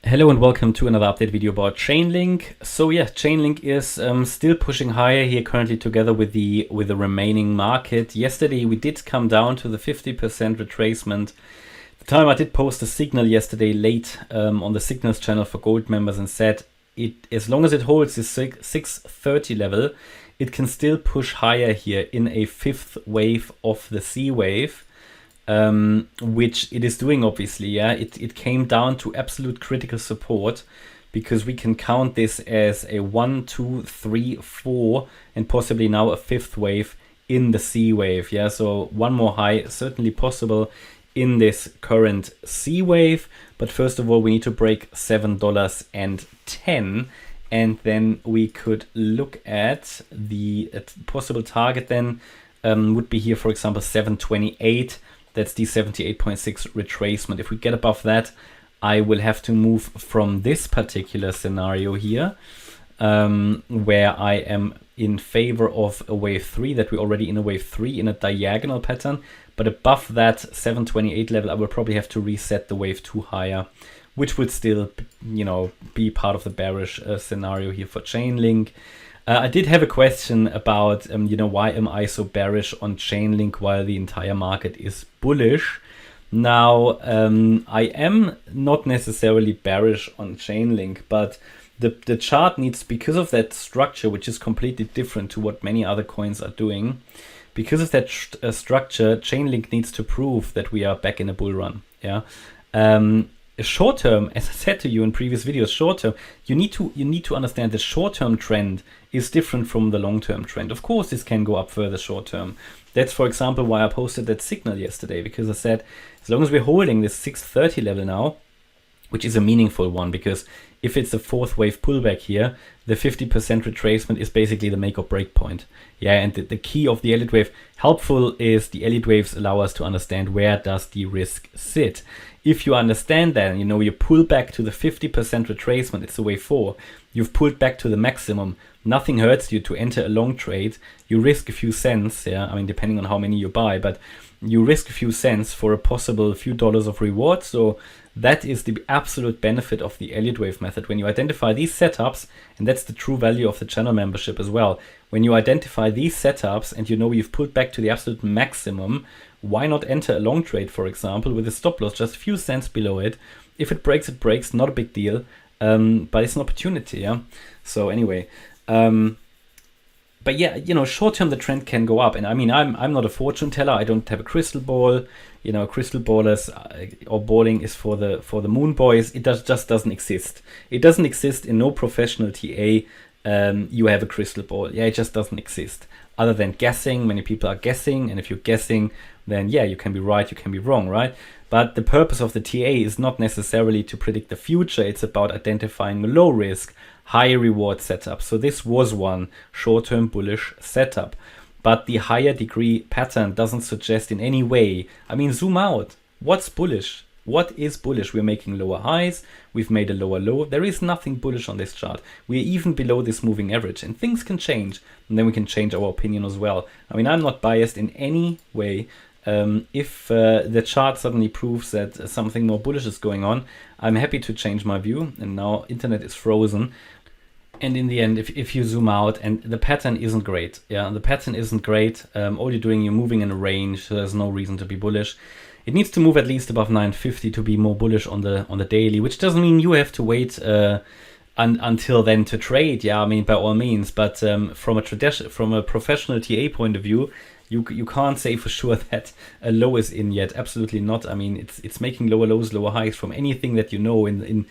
Hello and welcome to another update video about Chainlink. So yeah, Chainlink is still pushing higher here currently together with the remaining market. Yesterday we did come down to the 50% retracement. The time I did post a signal yesterday late on the signals channel for gold members and said it, as long as it holds this 630 level, it can still push higher here in a fifth wave of the C wave. Which it is doing, obviously. Yeah, it came down to absolute critical support because we can count this as a 1, 2, 3, 4 and possibly now a fifth wave in the C wave. Yeah, so one more high certainly possible in this current C wave, but first of all we need to break $7.10 and then we could look at the possible target. Then would be here, for example, 728. That's the 78.6 retracement. If we get above that, I will have to move from this particular scenario here, where I am in favor of a wave 3, that we're already in a wave 3 in a diagonal pattern. But above that 728 level, I will probably have to reset the wave 2 higher, which would still, be part of the bearish scenario here for Chainlink. I did have a question about, why am I so bearish on Chainlink while the entire market is bullish? Now, I am not necessarily bearish on Chainlink, but the chart needs, because of that structure, which is completely different to what many other coins are doing, because of that structure, Chainlink needs to prove that we are back in a bull run. Yeah. Short term, as I said to you in previous videos, short term, you need to understand the short term trend is different from the long term trend. Of course, this can go up further short term. That's, for example, why I posted that signal yesterday, because I said as long as we're holding this 630 level now, which is a meaningful one, because if it's a fourth wave pullback here, the 50% retracement is basically the make or break point. Yeah, and the key of the Elliott wave, helpful is the Elliott waves allow us to understand where does the risk sit. If you understand that, you pull back to the 50% retracement, it's a wave 4, you've pulled back to the maximum, nothing hurts you to enter a long trade, you risk a few cents, yeah, I mean, depending on how many you buy, but you risk a few cents for a possible few dollars of reward. So that is the absolute benefit of the Elliott wave method. When you identify these setups, and that's the true value of the channel membership as well, when you identify these setups and you've pulled back to the absolute maximum, why not enter a long trade, for example, with a stop loss just a few cents below it? If it breaks, not a big deal, but it's an opportunity. Yeah. So anyway, but yeah, short term the trend can go up, and I mean I'm not a fortune teller. I don't have a crystal ball. Crystal ballers or balling is for the moon boys. It just doesn't exist. It doesn't exist in no professional TA. You have a crystal ball. Yeah, it just doesn't exist. Other than guessing, many people are guessing, and if you're guessing, then yeah, you can be right, you can be wrong, right? But the purpose of the TA is not necessarily to predict the future. It's about identifying low risk, high reward setup. So this was one short-term bullish setup. But the higher degree pattern doesn't suggest in any way. I mean, zoom out. What's bullish? What is bullish? We're making lower highs. We've made a lower low. There is nothing bullish on this chart. We're even below this moving average, and things can change. And then we can change our opinion as well. I mean, I'm not biased in any way. If the chart suddenly proves that something more bullish is going on, I'm happy to change my view. And now internet is frozen. And in the end, if you zoom out, and the pattern isn't great, yeah, the pattern isn't great. All you're doing, you're moving in a range, so there's no reason to be bullish. It needs to move at least above 950 to be more bullish on the daily, which doesn't mean you have to wait until then to trade. Yeah, I mean, by all means, but from a professional TA point of view, you can't say for sure that a low is in yet. Absolutely not. I mean, it's making lower lows, lower highs from anything that in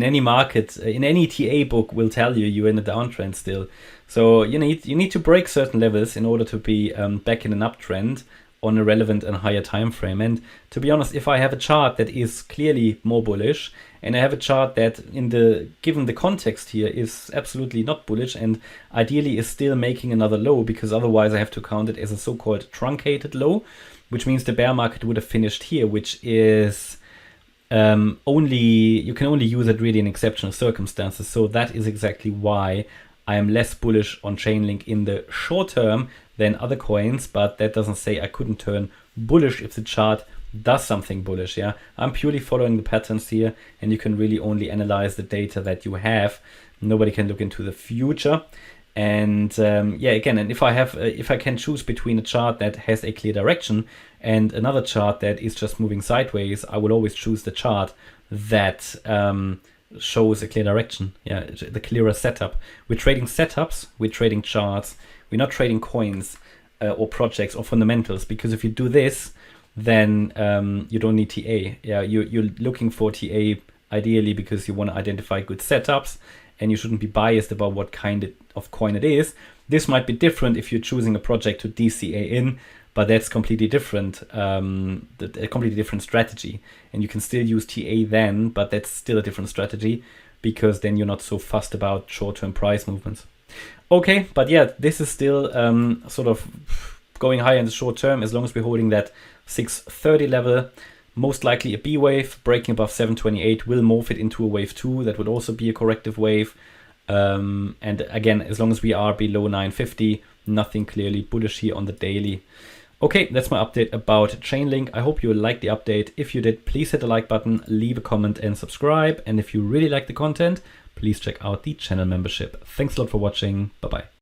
any market, in any TA book will tell you're in a downtrend still. So you need to break certain levels in order to be back in an uptrend on a relevant and higher time frame. And to be honest, if I have a chart that is clearly more bullish, and I have a chart that given the context here is absolutely not bullish and ideally is still making another low, because otherwise I have to count it as a so-called truncated low, which means the bear market would have finished here, which is you can only use it really in exceptional circumstances. So that is exactly why I am less bullish on Chainlink in the short term than other coins, but that doesn't say I couldn't turn bullish if the chart does something bullish. Yeah, I'm purely following the patterns here, and you can really only analyze the data that you have. Nobody can look into the future. And yeah, again, and if I can choose between a chart that has a clear direction and another chart that is just moving sideways, I will always choose the chart that shows a clear direction. Yeah, the clearer setup. We're trading setups, we're trading charts, we're not trading coins or projects or fundamentals, because if you do this, then you don't need TA. Yeah, you're looking for TA ideally because you want to identify good setups, and you shouldn't be biased about what kind of coin it is. This might be different if you're choosing a project to DCA in, but that's completely different, a completely different strategy. And you can still use TA then, but that's still a different strategy, because then you're not so fussed about short-term price movements. Okay, but yeah, this is still sort of going higher in the short term, as long as we're holding that 630 level. Most likely a B wave, breaking above 728 will morph it into a wave 2. That would also be a corrective wave. And again, as long as we are below 950, nothing clearly bullish here on the daily. Okay, that's my update about Chainlink. I hope you liked the update. If you did, please hit the like button, leave a comment and subscribe. And if you really like the content, please check out the channel membership. Thanks a lot for watching. Bye-bye.